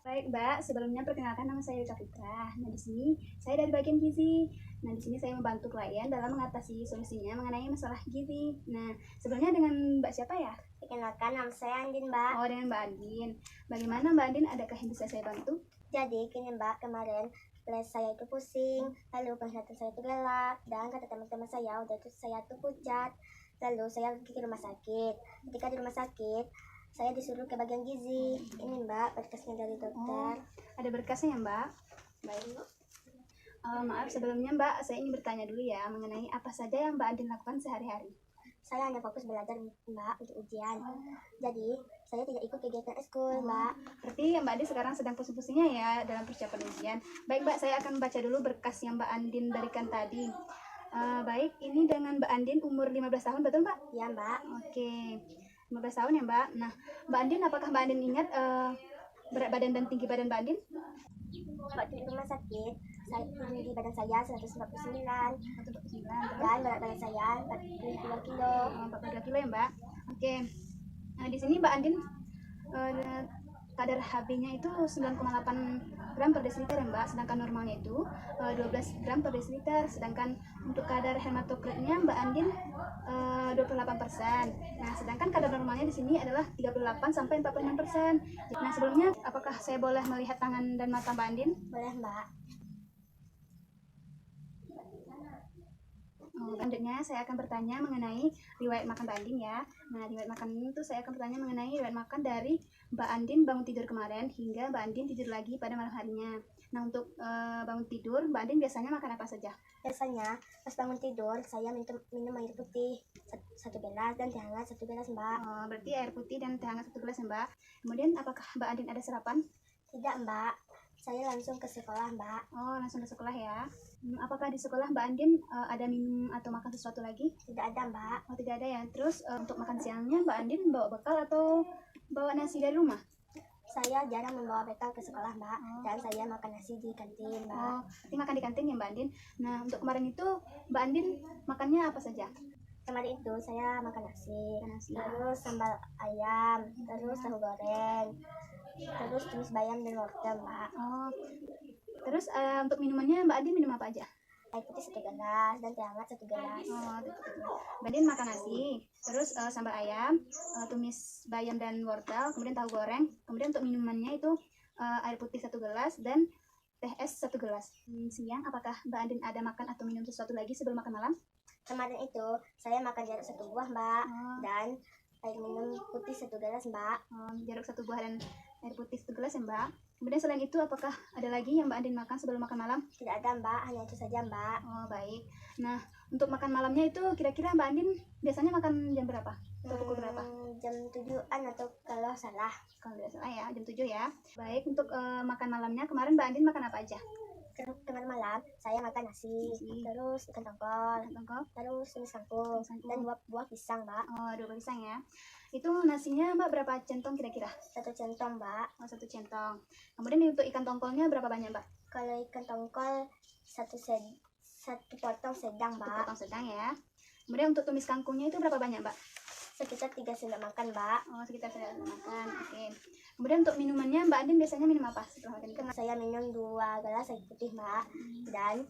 Baik, Mbak. Sebelumnya perkenalkan nama saya Yuta Fitra. Nah, di sini saya dari bagian gizi. Nah, di sini saya membantu klien dalam mengatasi solusinya mengenai masalah gizi. Nah, sebelumnya dengan Mbak siapa ya? Perkenalkan, nama saya Andin, Mbak. Oh, dengan Mbak Andin. Bagaimana Mbak Andin? Adakah yang bisa saya bantu? Jadi gini, Mbak, kemarin les saya itu pusing, lalu penglihatan saya itu gelap, dan kata teman-teman saya udah itu saya tuh pucat. Lalu saya pergi ke rumah sakit. Ketika di rumah sakit, saya disuruh ke bagian gizi. Ini, Mbak, berkasnya dari dokter. Ada berkasnya ya, Mbak? Baik. Maaf sebelumnya Mbak, saya ingin bertanya dulu ya mengenai apa saja yang Mbak Andin lakukan sehari-hari. Saya hanya fokus belajar, Mbak, untuk ujian. Jadi saya tidak ikut kegiatan eskul, Mbak. Berarti Mbak Andin sekarang sedang pusing-pusingnya ya dalam persiapan ujian. Baik Mbak, saya akan baca dulu berkas yang Mbak Andin berikan tadi. Baik, ini dengan Mbak Andin umur 15 tahun, betul Mbak? Ya, Mbak. Oke, 15 tahun ya Mbak. Nah, Mbak Andin, apakah Mbak Andin ingat berat badan dan tinggi badan Mbak Andin? Waktu di rumah sakit, tinggi badan saya 149 dan berat badan saya 42 kilo. 42 kilo ya Mbak. Oke. Nah, di sini Mbak Andin kadar HB-nya itu 9,8 gram per desiliter ya Mbak, sedangkan normalnya itu 12 gram per desiliter, sedangkan untuk kadar hematokritnya Mbak Andin 28%. Nah, sedangkan kadar normalnya di sini adalah 38 sampai 46%. Nah, sebelumnya apakah saya boleh melihat tangan dan mata Mbak Andin? Boleh, Mbak. Selanjutnya saya akan bertanya mengenai riwayat makan Mbak Andin ya. Nah, riwayat makan itu saya akan bertanya mengenai riwayat makan dari Mbak Andin bangun tidur kemarin hingga Mbak Andin tidur lagi pada malam harinya. Nah, untuk bangun tidur, Mbak Andin biasanya makan apa saja? Biasanya pas bangun tidur saya minum air putih satu gelas dan teh hangat satu gelas, Mbak. Berarti air putih dan teh hangat satu gelas ya Mbak. Kemudian apakah Mbak Andin ada sarapan? Tidak, Mbak. Saya langsung ke sekolah, Mbak. Oh, langsung ke sekolah ya. Apakah di sekolah Mbak Andin ada minum atau makan sesuatu lagi? Tidak ada, Mbak. Oh, tidak ada ya. Terus untuk makan siangnya Mbak Andin bawa bekal atau bawa nasi dari rumah? Saya jarang membawa bekal ke sekolah, Mbak. Dan saya makan nasi di kantin, Mbak. Oh, berarti makan di kantin ya Mbak Andin. Nah, untuk kemarin itu Mbak Andin makannya apa saja? Kemarin itu saya makan nasi, terus sambal ayam, terus tahu goreng, terus tumis bayam dan wortel, Mbak. Oh, terus untuk minumannya Mbak Andin minum apa aja? Air putih satu gelas dan teh hangat satu gelas. Oh, Mbak Andin makan nasi, terus sambal ayam, tumis bayam dan wortel, kemudian tahu goreng. Kemudian untuk minumannya itu air putih satu gelas dan teh es satu gelas. Siang, apakah Mbak Andin ada makan atau minum sesuatu lagi sebelum makan malam? Kemarin itu saya makan jeruk satu buah, Mbak, dan air minum putih satu gelas, Mbak. Jeruk satu buah dan air putih satu gelas ya Mbak. Kemudian selain itu apakah ada lagi yang Mbak Andin makan sebelum makan malam? Tidak ada, Mbak, hanya itu saja, Mbak. Oh, baik. Nah, untuk makan malamnya itu kira-kira Mbak Andin biasanya makan jam berapa? Atau pukul berapa? Jam 7-an atau kalau salah. Kalau tidak salah ya, jam 7 ya. Baik, untuk makan malamnya kemarin Mbak Andin makan apa aja? Kemarin malam saya makan nasi, terus ikan tongkol, terus tumis kangkung, dan buah pisang, Mbak. Oh, 2 buah pisang ya. Itu nasinya Mbak berapa centong kira-kira? 1 centong, Mbak. Oh, 1 centong. Kemudian untuk ikan tongkolnya berapa banyak, Mbak? Kalau ikan tongkol satu potong sedang, Mbak. Potong sedang ya. Kemudian untuk tumis kangkungnya itu berapa banyak, Mbak? Sekitar 3 sendok makan, Mbak. Oh, sekitar 3 sendok makan. Oke. Kemudian untuk minumannya Mbak Andin biasanya minum apa setelah makan? Karena saya minum 2 gelas air putih, Mbak, dan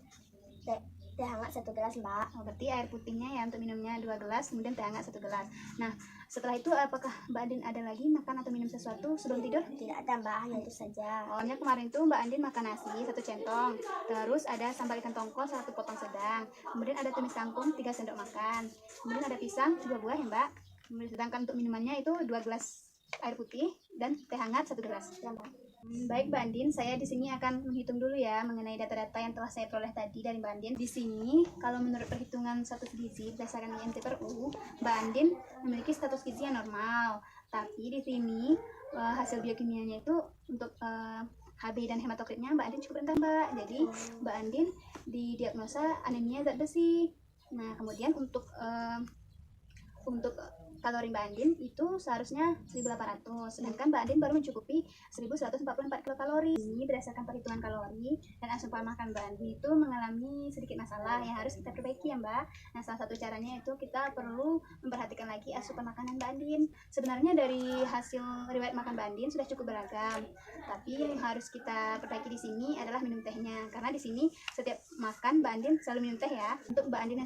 teh hangat 1 gelas, Mbak. Oh, berarti air putihnya ya untuk minumnya 2 gelas, kemudian teh hangat 1 gelas. Nah, setelah itu apakah Mbak Andin ada lagi makan atau minum sesuatu sebelum tidur? Tidak ada, Mbak, hanya itu saja. Oh, kemarin tuh Mbak Andin makan nasi 1 centong, terus ada sambal ikan tongkol 1 potong sedang, kemudian ada tumis kangkung 3 sendok makan, kemudian ada pisang 2 buah ya Mbak. Kemudian sedangkan untuk minumannya itu 2 gelas air putih dan teh hangat 1 gelas. Ya, Mbak. Baik Mbak Andin, saya di sini akan menghitung dulu ya mengenai data-data yang telah saya peroleh tadi dari Mbak Andin. Di sini kalau menurut perhitungan status gizi berdasarkan IMT per U, Mbak Andin memiliki status gizi yang normal. Tapi di sini hasil biokimianya itu untuk HB dan hematokritnya Mbak Andin cukup rendah Mbak. Jadi Mbak Andin didiagnosa anemia zat besi. Nah kemudian untuk kalori Mbak Andin itu seharusnya 1.800, sedangkan Mbak Andin baru mencukupi 1.144 kilokalori. Ini berdasarkan perhitungan kalori dan asupan makan Mbak Andin itu mengalami sedikit masalah yang harus kita perbaiki ya Mbak. Nah, salah satu caranya itu kita perlu memperhatikan lagi asupan makanan Mbak Andin. Sebenarnya dari hasil riwayat makan Mbak Andin sudah cukup beragam, tapi yang harus kita perbaiki di sini adalah minum tehnya, karena di sini setiap makan Mbak Andin selalu minum teh ya. Untuk Mbak Andin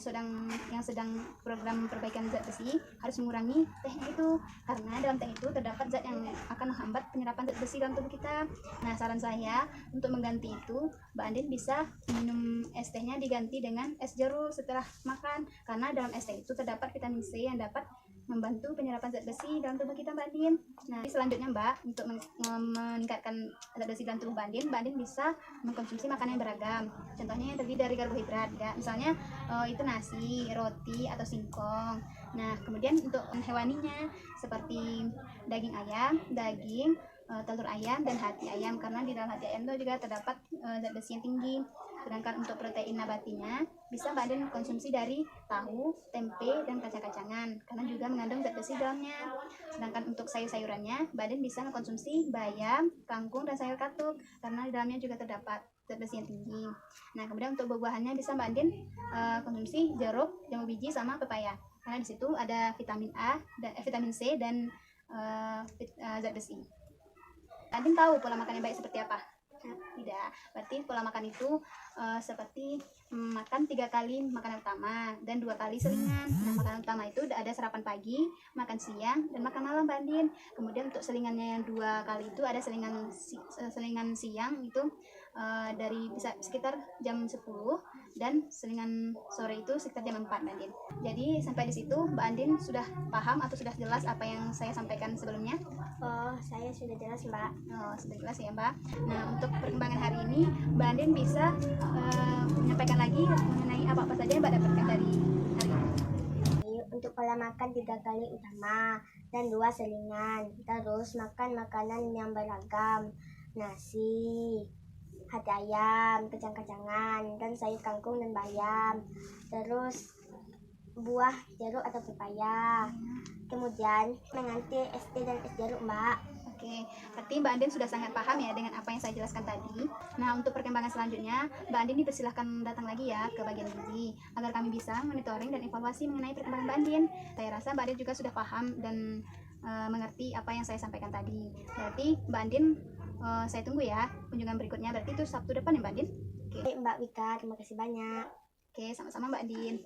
yang sedang program perbaikan zat besi harus mengurangi tehnya itu, karena dalam teh itu terdapat zat yang akan menghambat penyerapan zat besi dalam tubuh kita. Nah, saran saya untuk mengganti itu Mbak Andin bisa minum es tehnya diganti dengan es jeruk setelah makan, karena dalam es teh itu terdapat vitamin C yang dapat membantu penyerapan zat besi dalam tubuh kita Mbak Andin. Nah, selanjutnya Mbak, untuk meningkatkan zat besi dalam tubuh Mbak Andin bisa mengkonsumsi makanan yang beragam. Contohnya yang terdiri dari karbohidrat ya, misalnya itu nasi, roti atau singkong. Nah, kemudian untuk hewaninya seperti daging ayam, telur ayam dan hati ayam, karena di dalam hati ayam itu juga terdapat zat besi yang tinggi. Sedangkan untuk protein nabatinya bisa Mbak Andin konsumsi dari tahu, tempe, dan kacang-kacangan, karena juga mengandung zat besi dalamnya. Sedangkan untuk sayur-sayurannya Mbak Andin bisa mengkonsumsi bayam, kangkung, dan sayur katuk, karena di dalamnya juga terdapat zat besi yang tinggi. Nah, kemudian untuk buah-buahannya bisa Mbak Andin konsumsi jeruk, jambu biji, sama pepaya, karena di situ ada vitamin A, vitamin C, dan zat besi. Andin tahu pola makan yang baik seperti apa? Tidak, berarti pola makan itu seperti makan 3 kali makanan utama dan 2 kali selingan. Nah, makanan utama itu ada sarapan pagi, makan siang, dan makan malam Mbak Andin. Kemudian untuk selingannya yang 2 kali itu ada selingan siang itu dari bisa sekitar jam 10, dan selingan sore itu sekitar jam 4 Mbak Andin. Jadi sampai di situ Mbak Andin sudah paham atau sudah jelas apa yang saya sampaikan sebelumnya? Oh, saya sudah jelas Mbak. Oh, sudah jelas ya Mbak. Nah, untuk perkembangan hari ini Mbak Andin bisa menyampaikan lagi mengenai apa-apa saja yang Mbak dapatkan dari hari ini. Untuk pola makan 3 kali utama dan 2 selingan. Terus makan makanan yang beragam, nasi, hati ayam, kacang-kacangan, dan sayur kangkung dan bayam. Terus buah jeruk atau pepaya. Kemudian mengganti es teh dan es jeruk Mbak. Oke, berarti Mbak Andin sudah sangat paham ya dengan apa yang saya jelaskan tadi. Nah, untuk perkembangan selanjutnya, Mbak Andin dipersilahkan datang lagi ya ke bagian gizi, agar kami bisa monitoring dan evaluasi mengenai perkembangan Mbak Andin. Saya rasa Mbak Andin juga sudah paham dan mengerti apa yang saya sampaikan tadi. Berarti Mbak Andin, saya tunggu ya kunjungan berikutnya, berarti itu Sabtu depan ya Mbak Andin? Oke Mbak Wika, terima kasih banyak. Oke, sama-sama Mbak Andin.